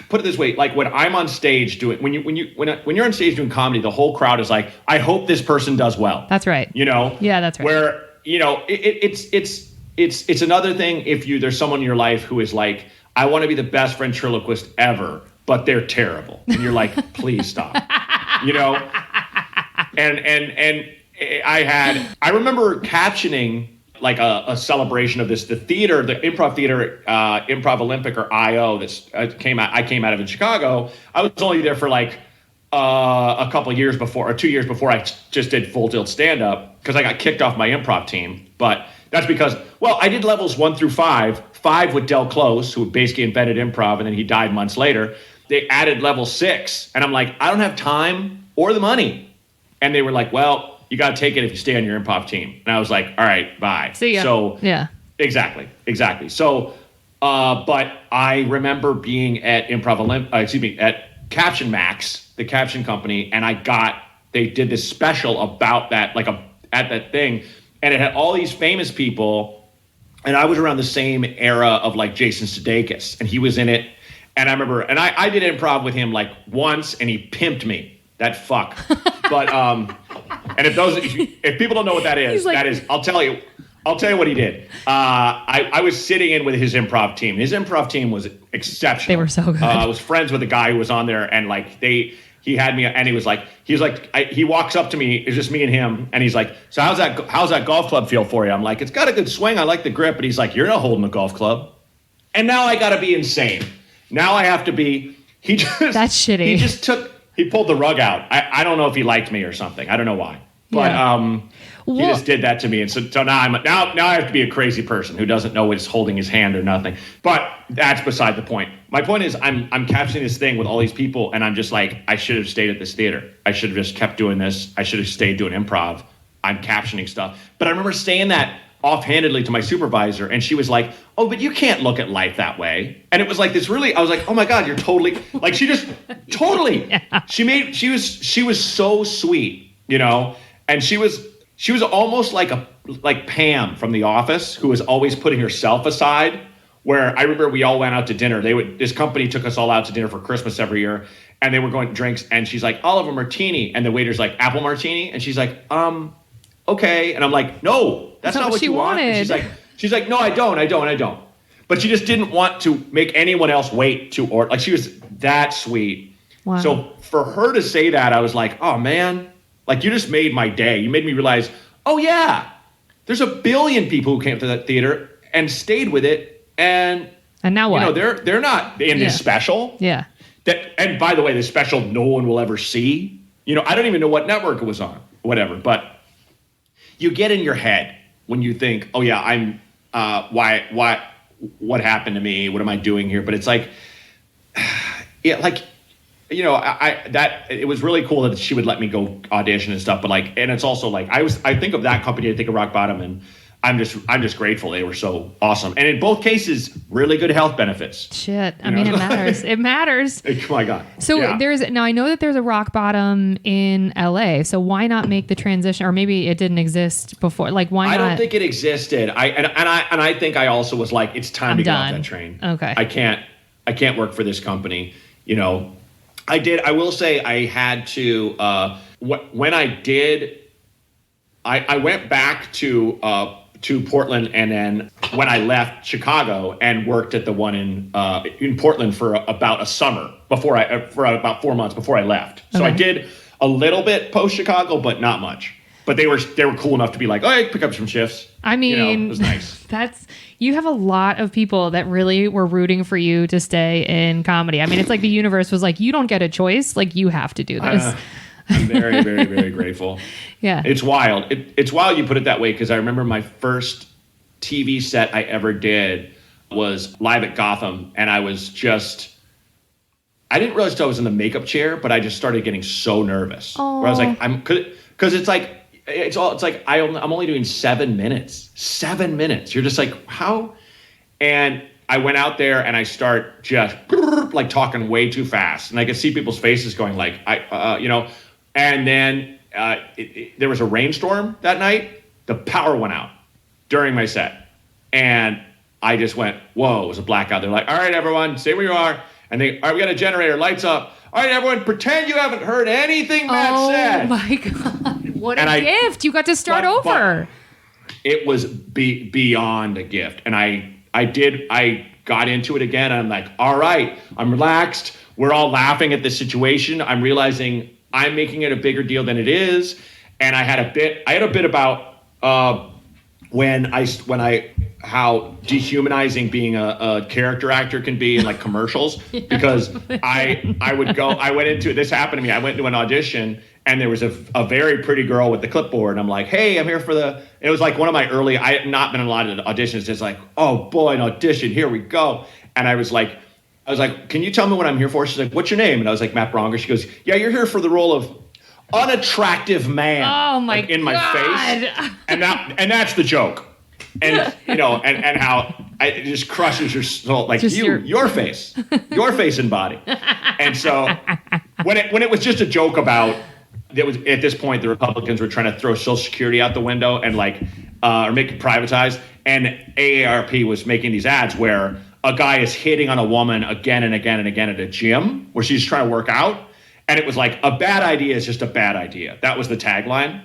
put it this way, like when I'm on stage doing, when you're on stage doing comedy, the whole crowd is like, I hope this person does well. That's right. Yeah, that's right. Where, it's another thing if there's someone in your life who is like, I want to be the best ventriloquist ever, but they're terrible. And you're like, please stop. And I remember captioning like a celebration of this, the improv theater, Improv Olympic or IO I came out of in Chicago. I was only there for like a couple of years before, or 2 years before I just did full tilt stand up because I got kicked off my improv team. But that's because, I did levels 1 through 5 with Del Close, who basically invented improv, and then he died months later. They added level 6, and I'm like, I don't have time or the money. And they were like, well, you got to take it if you stay on your improv team. And I was like, all right, bye. See ya. So yeah, exactly. So, but I remember being at at Caption Max, the caption company, and they did this special about that, at that thing, and it had all these famous people, and I was around the same era of like Jason Sudeikis, and he was in it. And I remember, and I did improv with him like once, and he pimped me. That fuck. But and if people don't know what that is, that is, I'll tell you what he did. I was sitting in with his improv team. His improv team was exceptional. They were so good. I was friends with a guy who was on there, and like he had me, and he walks up to me, it's just me and him, and he's like, so how's that golf club feel for you? I'm like, it's got a good swing. I like the grip. But he's like, you're not holding a golf club. And now I got to be insane. Now I have to be. That's shitty. He pulled the rug out. I don't know if he liked me or something. I don't know why. But he just did that to me. And so now I have to be a crazy person who doesn't know what's holding his hand or nothing. But that's beside the point. My point is I'm capturing this thing with all these people, and I'm just like, I should have stayed at this theater. I should have just kept doing this. I should have stayed doing improv. I'm captioning stuff. But I remember saying that offhandedly to my supervisor, and she was like, oh, but you can't look at life that way. And it was like this really, I was like, oh my God, you're totally, like she just totally, she was so sweet, and she was almost like Pam from The Office, who was always putting herself aside, where I remember we all went out to dinner. This company took us all out to dinner for Christmas every year, and they were going to drinks, and she's like, Oliver Martini, and the waiter's like, apple martini, and she's like, okay. And I'm like, no, that's not what you wanted. And she's like, no, I don't. But she just didn't want to make anyone else wait to order. Like, she was that sweet. Wow. So for her to say that, I was like, oh man, like you just made my day. You made me realize, oh yeah, there's a billion people who came to that theater and stayed with it. And now what? They're not in this special. Yeah. And by the way, this special no one will ever see. I don't even know what network it was on, whatever. But you get in your head when you think, oh yeah, I'm what happened to me? What am I doing here? But it's like, yeah, like, it was really cool that she would let me go audition and stuff. But like, and it's also like, I think of that company, I think of Rock Bottom, and I'm just grateful. They were so awesome. And in both cases, really good health benefits. Shit. I mean, it matters. It matters. Oh my God. So now I know that there's a rock bottom in LA. So why not make the transition? Or maybe it didn't exist before. Like, why not? I don't think it existed. I think I also was like, it's time to get off that train. Okay. I can't work for this company. You know, I will say I had to, when I did, I went back to Portland, and then when I left Chicago and worked at the one in Portland for about a summer for about 4 months before I left. So I did a little bit post Chicago, but not much. But they were cool enough to be like, oh, I pick up some shifts. I mean, it was nice. You have a lot of people that really were rooting for you to stay in comedy. I mean, it's like the universe was like, you don't get a choice. Like, you have to do this. I'm very, very, very grateful. Yeah. It's wild. It's wild you put it that way, because I remember my first TV set I ever did was live at Gotham, and I didn't realize until I was in the makeup chair, but I just started getting so nervous. Aww. Where I was like, because it's like I'm only doing 7 minutes. 7 minutes. You're just like, how? And I went out there and I start just like talking way too fast, and I could see people's faces going like, and then there was a rainstorm that night. The power went out during my set, and I just went, whoa, it was a blackout. They're like, all right, everyone, stay where you are. And all right, we got a generator, lights up. All right, everyone, pretend you haven't heard anything Matt said. Oh my God. What a gift. You got to start over. It was beyond a gift. And I got into it again. And I'm like, all right, I'm relaxed. We're all laughing at the situation. I'm realizing I'm making it a bigger deal than it is. And I had a bit about how dehumanizing being a character actor can be in like commercials, because I went into this happened to me. I went to an audition, and there was a very pretty girl with the clipboard, and I'm like, hey, I'm here for it was like one of my early, I had not been in a lot of auditions, just like, oh boy, an audition, here we go. And I was like, can you tell me what I'm here for? She's like, what's your name? And I was like, Matt Braunger. She goes, yeah, you're here for the role of unattractive man. Oh my God. In my face. And that's the joke. And and how it just crushes your soul, like just your face and body. And so when it was just a joke about, it was at this point the Republicans were trying to throw Social Security out the window and or make it privatized, and AARP was making these ads where a guy is hitting on a woman again and again and again at a gym where she's trying to work out, and it was like, a bad idea is just a bad idea. That was the tagline,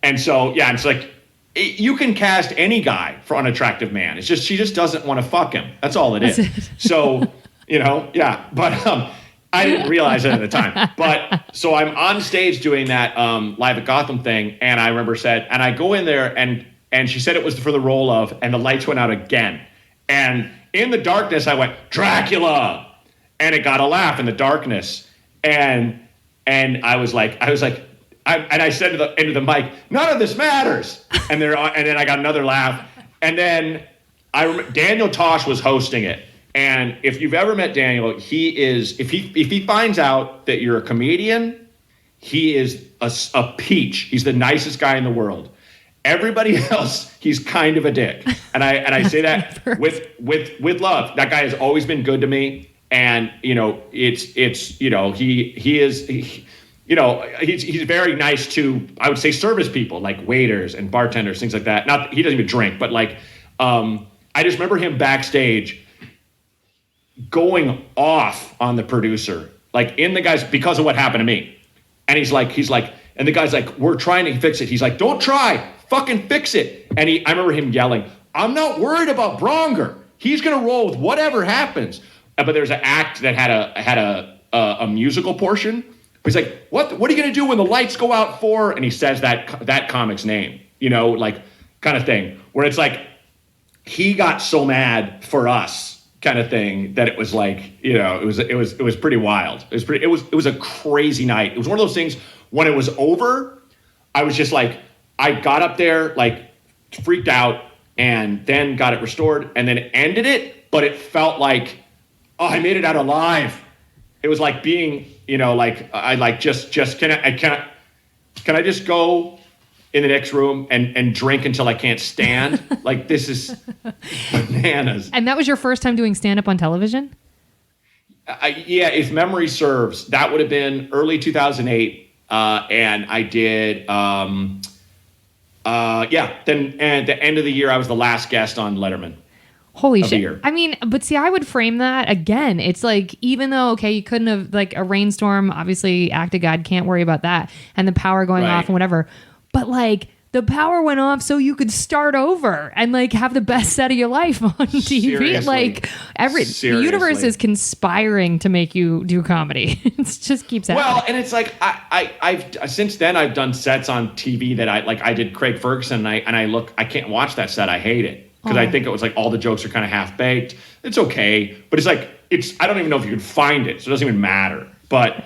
and so it's like, you can cast any guy for unattractive man. It's just, she just doesn't want to fuck him. That's all it is. So, but I didn't realize it at the time. But so I'm on stage doing that live at Gotham thing, and I remember and I go in there, and she said it was for the role of, and the lights went out again. And in the darkness, I went, Dracula, and it got a laugh in the darkness. And I was like. I said into the mic, none of this matters. And then I got another laugh. And then Daniel Tosh was hosting it. And if you've ever met Daniel, he is, if he finds out that you're a comedian, he is a peach. He's the nicest guy in the world. Everybody else, he's kind of a dick. And I say that with love. That guy has always been good to me. And he's very nice to, I would say, service people, like waiters and bartenders, things like that. Not, he doesn't even drink, but I just remember him backstage going off on the producer, like in the guy's, because of what happened to me. And he's like, and the guy's like, we're trying to fix it. He's like, don't try, fucking fix it. And I remember him yelling, I'm not worried about Braunger. He's going to roll with whatever happens. But there's an act that had a musical portion. He's like, what are you going to do when the lights go out for? And he says that comic's name, kind of thing, where it's like, he got so mad for us kind of thing that it was like, it was pretty wild. It was a crazy night. It was one of those things, when it was over, I was just like, I got up there, like, freaked out, and then got it restored, and then ended it, but it felt like, oh, I made it out alive. It was like being, I like just can I just go in the next room and drink until I can't stand. Like, this is bananas. And that was your first time doing stand-up on television? Yeah, if memory serves, that would have been early 2008. And I did, then at the end of the year, I was the last guest on Letterman. Holy shit. I mean, but see, I would frame that again. It's like, even though, okay, you couldn't have, like, a rainstorm, obviously, act of God, can't worry about that. And the power going off and whatever. But, like, the power went off so you could start over and, like, have the best set of your life on TV. Seriously. Like, the universe is conspiring to make you do comedy. It just keeps happening. Well, and it's like, I've since then I've done sets on TV that I did Craig Ferguson, and I can't watch that set. I hate it. Because I think it was like all the jokes are kind of half baked. It's okay, but it's like I don't even know if you can find it, so it doesn't even matter. But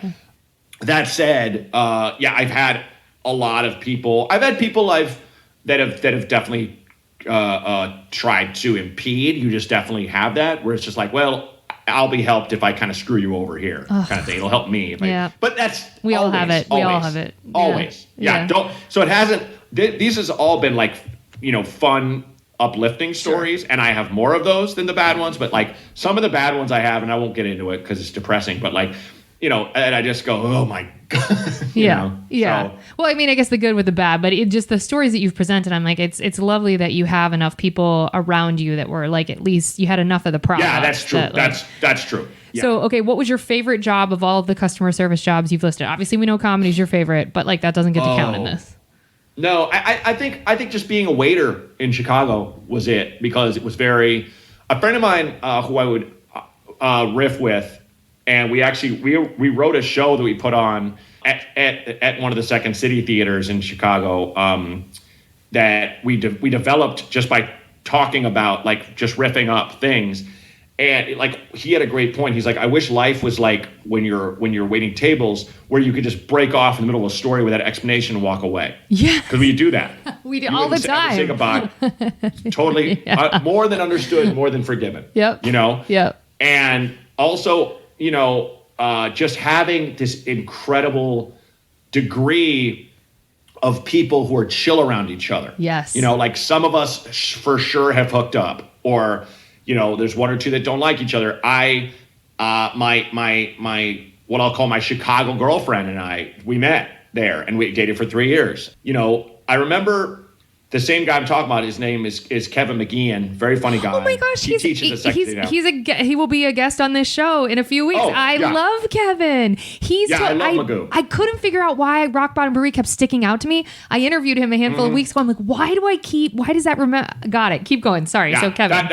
that said, I've had a lot of people. I've had people that have definitely tried to impede. You just definitely have that where it's just like, well, I'll be helped if I kind of screw you over here, kind of thing. It'll help me. But that's we all have it. We all have it. Always. Yeah. So it hasn't. These has all been like, fun, uplifting stories, and I have more of those than the bad ones, but like some of the bad ones I have, and I won't get into it because it's depressing, but like, and I just go, oh my God. Yeah. So. Well, I mean, I guess the good with the bad, but just the stories that you've presented, I'm like, it's lovely that you have enough people around you that were like, at least you had enough of the product. Yeah, that's true. That's true. Yeah. So, okay, what was your favorite job of all of the customer service jobs you've listed? Obviously, we know comedy's your favorite, but like that doesn't get to count in this. No, I think just being a waiter in Chicago was it, because it was a friend of mine who I would riff with, and we wrote a show that we put on at one of the Second City theaters in Chicago that we developed just by talking about, like, just riffing up things. And like, he had a great point. He's like, I wish life was like when you're waiting tables, where you could just break off in the middle of a story without explanation and walk away. Yeah. Because we do that. We do all the time. Say goodbye. Totally. More than understood, more than forgiven. Yep. Yep. And also, just having this incredible degree of people who are chill around each other. Yes. Like some of us for sure have hooked up, or there's one or two that don't like each other. My what I'll call my Chicago girlfriend and we met there and we dated for 3 years. I remember the same guy I'm talking about. His name is Kevin McGeehan. Very funny guy. Oh my gosh, he teaches a second now. He will be a guest on this show in a few weeks. I love Kevin. I love Magoo. I couldn't figure out why Rock Bottom Brewery kept sticking out to me. I interviewed him a handful of weeks ago. I'm like, why does that remember? Got it. Keep going. Sorry. Yeah, so Kevin,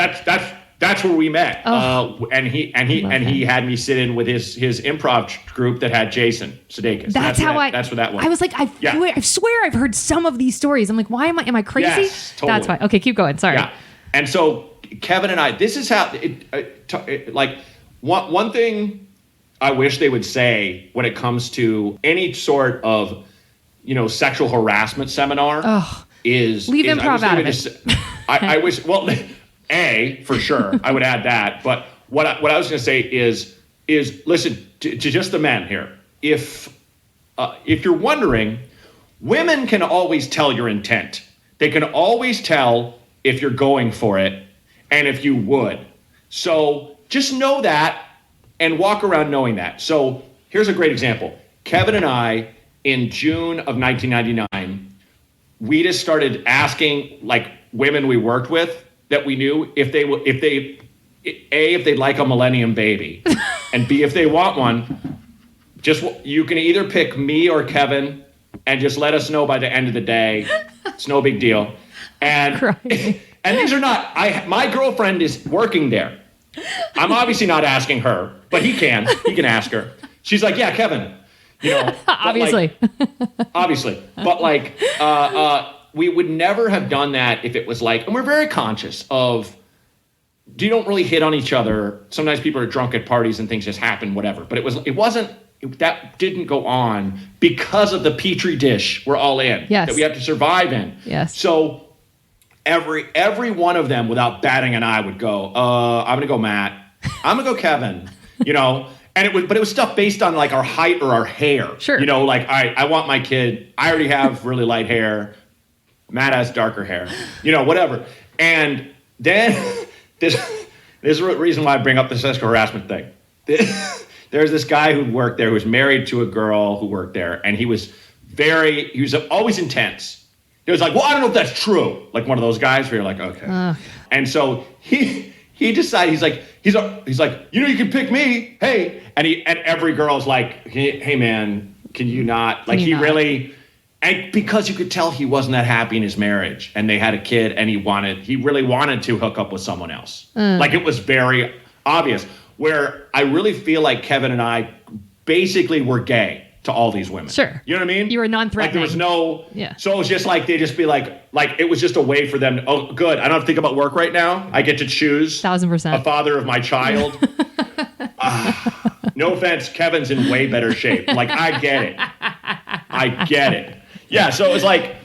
that's where we met. And he had me sit in with his improv group that had Jason Sudeikis. That's where that was. I was like, I swear I've heard some of these stories. I'm like, why am I crazy? Yes, totally. That's fine. Okay, keep going. Sorry. Yeah. And so Kevin and I, this is how like one thing I wish they would say when it comes to any sort of sexual harassment seminar is leave improv out of it. I wish, well, for sure, I would add that. But what I was going to say is listen to just the men here. If you're wondering, women can always tell your intent. They can always tell if you're going for it and if you would. So just know that and walk around knowing that. So here's a great example. Kevin and I, in June of 1999, we just started asking like women we worked with that we knew if they'd like a Millennium Baby, and B, if they want one, you can either pick me or Kevin, and just let us know by the end of the day. It's no big deal. And these are not. My girlfriend is working there. I'm obviously not asking her, but he can ask her. She's like, yeah, Kevin. Obviously. Obviously, but like. We would never have done that if it was like, and we're very conscious of, you don't really hit on each other. Sometimes people are drunk at parties and things just happen, whatever. But that didn't go on because of the petri dish we're all in, that we have to survive in. Yes. So every one of them, without batting an eye, would go, I'm going to go Matt. I'm going to go Kevin, And it was stuff based on like our height or our hair. Sure. Like, I want my kid. I already have really light hair. Matt has darker hair, whatever. And then this is the reason why I bring up the sexual harassment thing. There's this guy who worked there who was married to a girl who worked there, and he was always intense. He was like, well, I don't know if that's true. Like one of those guys where you're like, okay. And so he decided, he's like, you can pick me. Hey. And every girl's like, hey man, can you not? Like really, and because you could tell he wasn't that happy in his marriage, and they had a kid, and he really wanted to hook up with someone else. Like it was very obvious, where I really feel like Kevin and I basically were gay to all these women. Sure. You know what I mean? You were non-threatening. Like there was no, so it was just like, they just be like it was just a way for them, oh, good, I don't have to think about work right now. I get to choose 1,000% a father of my child. No offense, Kevin's in way better shape. Like, I get it. Yeah, so it was like,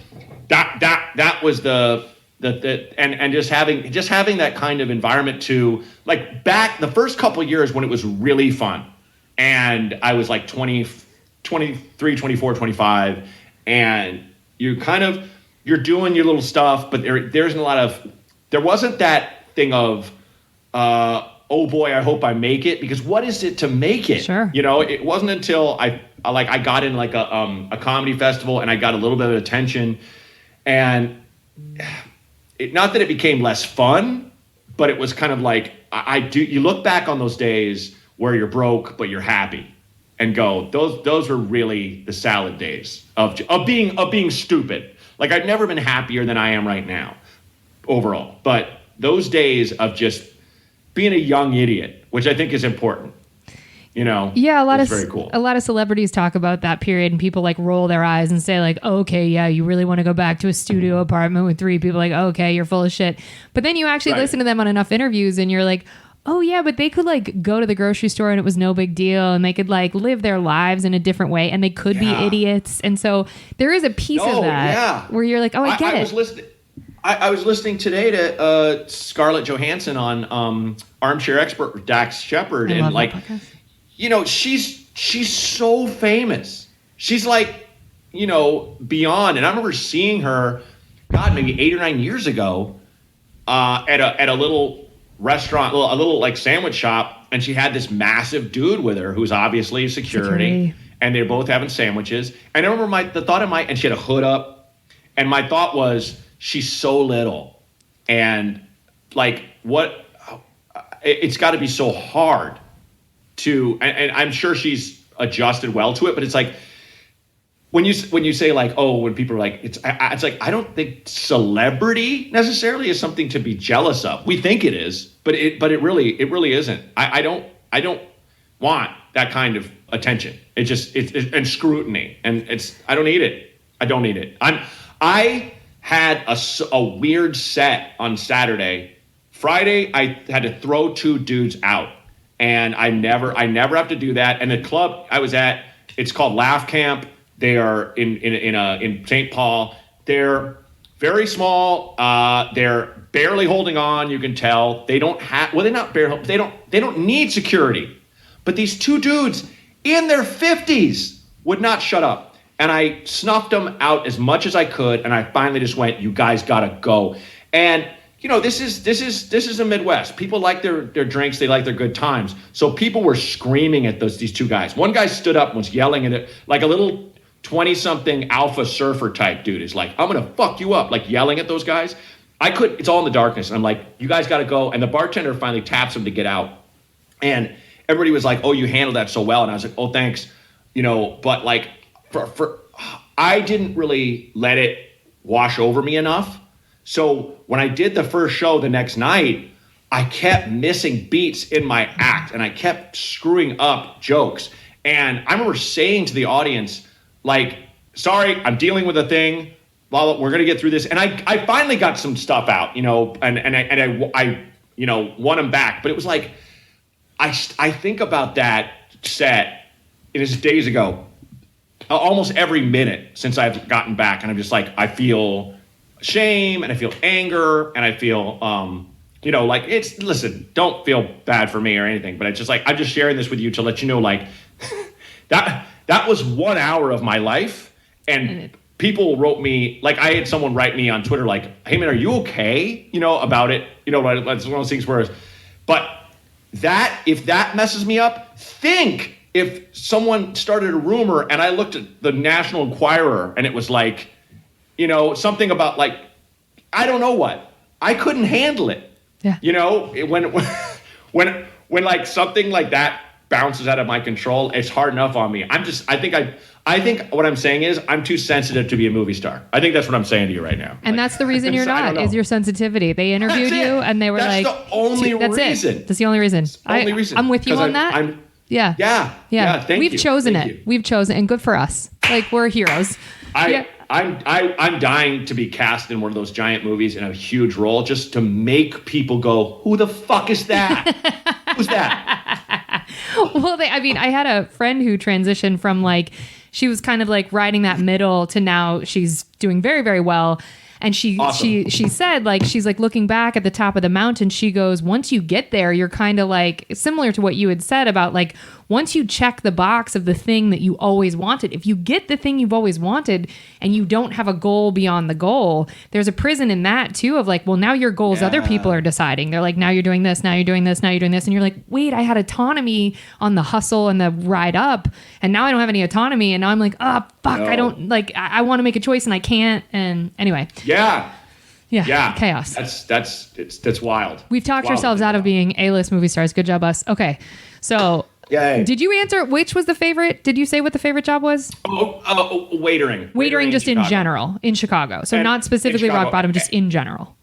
that was and just having that kind of environment to, like, back the first couple of years when it was really fun, and I was like 23, 24, 25, and you're doing your little stuff, but there wasn't that thing of, oh boy, I hope I make it, because what is it to make it? Sure. It wasn't until I got in like a comedy festival, and I got a little bit of attention, and not that it became less fun, but it was kind of like, you look back on those days where you're broke but you're happy, and go, those were really the salad days of being stupid. Like, I've never been happier than I am right now overall, but those days of just being a young idiot, which I think is important. Yeah, very cool. A lot of celebrities talk about that period, and people like roll their eyes and say like, okay, yeah, you really want to go back to a studio apartment with 3 people, like, okay, you're full of shit. But then you actually listen to them on enough interviews, and you're like, oh yeah, but they could like go to the grocery store and it was no big deal, and they could like live their lives in a different way, and they could be idiots. And so there is a piece of that where you're like, oh, I get it. I was listening today to Scarlett Johansson on Armchair Expert with Dax Shepard, and like, she's so famous. She's like, beyond. And I remember seeing her, God, maybe 8 or 9 years ago, at a little restaurant, a little like sandwich shop, and she had this massive dude with her who's obviously security, and they're both having sandwiches. And I remember and she had a hood up, and my thought was, she's so little, and like, it's got to be so hard to, and I'm sure she's adjusted well to it, but it's like, when you say like, oh, when people are like, it's like, I don't think celebrity necessarily is something to be jealous of. We think it is, but it really isn't. I don't want that kind of attention. And scrutiny, and I don't need it. I had a weird set on Saturday. Friday, I had to throw 2 dudes out, and I never have to do that. And the club I was at, it's called Laugh Camp. They are in St. Paul. They're very small. They're barely holding on. You can tell they don't have. Well, they're not barely. They don't need security. But these 2 dudes in their 50s would not shut up. And I snuffed them out as much as I could, and I finally just went, "You guys gotta go." And this is the Midwest. People like their drinks, they like their good times. So people were screaming at these 2 guys. One guy stood up and was yelling at it, like a little 20-something alpha surfer type dude is like, "I'm gonna fuck you up," like yelling at those guys. It's all in the darkness. And I'm like, "You guys gotta go." And the bartender finally taps him to get out. And everybody was like, "Oh, you handled that so well." And I was like, "Oh, thanks." But like, I didn't really let it wash over me enough. So when I did the first show the next night, I kept missing beats in my act, and I kept screwing up jokes. And I remember saying to the audience, like, "Sorry, I'm dealing with a thing. Blah, blah, we're gonna get through this." And I finally got some stuff out, and I won them back. But it was like, I think about that set, it was days ago, almost every minute since I've gotten back, and I'm just like, I feel shame, and I feel anger, and I feel like, listen, don't feel bad for me or anything, but it's just like, I'm just sharing this with you to let you know, like, that was 1 hour of my life, and people wrote me, like I had someone write me on Twitter like, hey man, are you okay? About it. It's one of those things where, but if that messes me up, think if someone started a rumor and I looked at the National Enquirer and it was like, something about like, I don't know what, I couldn't handle it. Yeah. When like something like that bounces out of my control, it's hard enough on me. I think what I'm saying is I'm too sensitive to be a movie star. I think that's what I'm saying to you right now. And that's the reason you're not, is your sensitivity. They interviewed you and they were that's like, the only reason. That's the only reason. I'm with you on that. Yeah. Thank We've you. chosen Thank it. you. We've chosen, and good for us. Like, we're heroes. I'm dying to be cast in one of those giant movies in a huge role just to make people go, who the fuck is that? Who's that? Well, I had a friend who transitioned from like, she was kind of like riding that middle to now she's doing very, very well. And she said, like, she's like looking back at the top of the mountain. She goes, once you get there, you're kind of like similar to what you had said about like, once you check the box of the thing that you always wanted, if you get the thing you've always wanted and you don't have a goal beyond the goal, there's a prison in that too of like, well, now your goals, other people are deciding. They're like, now you're doing this, now you're doing this, now you're doing this. And you're like, wait, I had autonomy on the hustle and the ride up. And now I don't have any autonomy. And now I'm like, oh, fuck, I don't like, I want to make a choice and I can't. And anyway. Yeah. Chaos. That's wild. We've talked ourselves out of being A-list movie stars. Good job, us. Okay. So, yay. Did you answer which was the favorite? Did you say what the favorite job was? Waitering. Waitering just in general in Chicago. So not specifically Rock Bottom, just in general.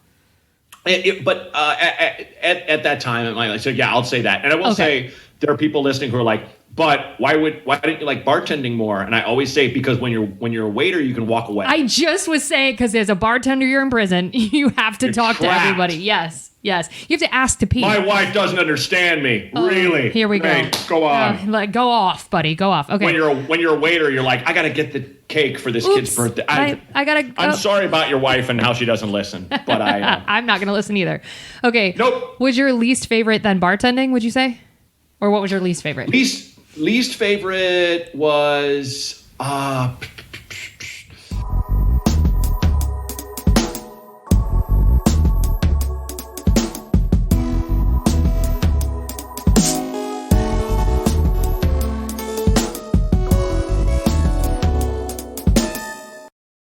But at that time, I said, yeah, I'll say that. And I will say there are people listening who are like, but why didn't you like bartending more? And I always say, because when you're a waiter, you can walk away. I just was saying, because as a bartender, you're in prison. You have to talk to everybody. Yes. You have to ask to pee. My wife doesn't understand me. Really? Here we go. Go on. Go off, buddy. Go off. Okay. When you're a waiter, you're like, I got to get the cake for this kid's birthday. I gotta. I'm sorry about your wife and how she doesn't listen, but I'm not gonna listen either. Okay. Nope. Was your least favorite then bartending? Would you say, or what was your least favorite? Least favorite was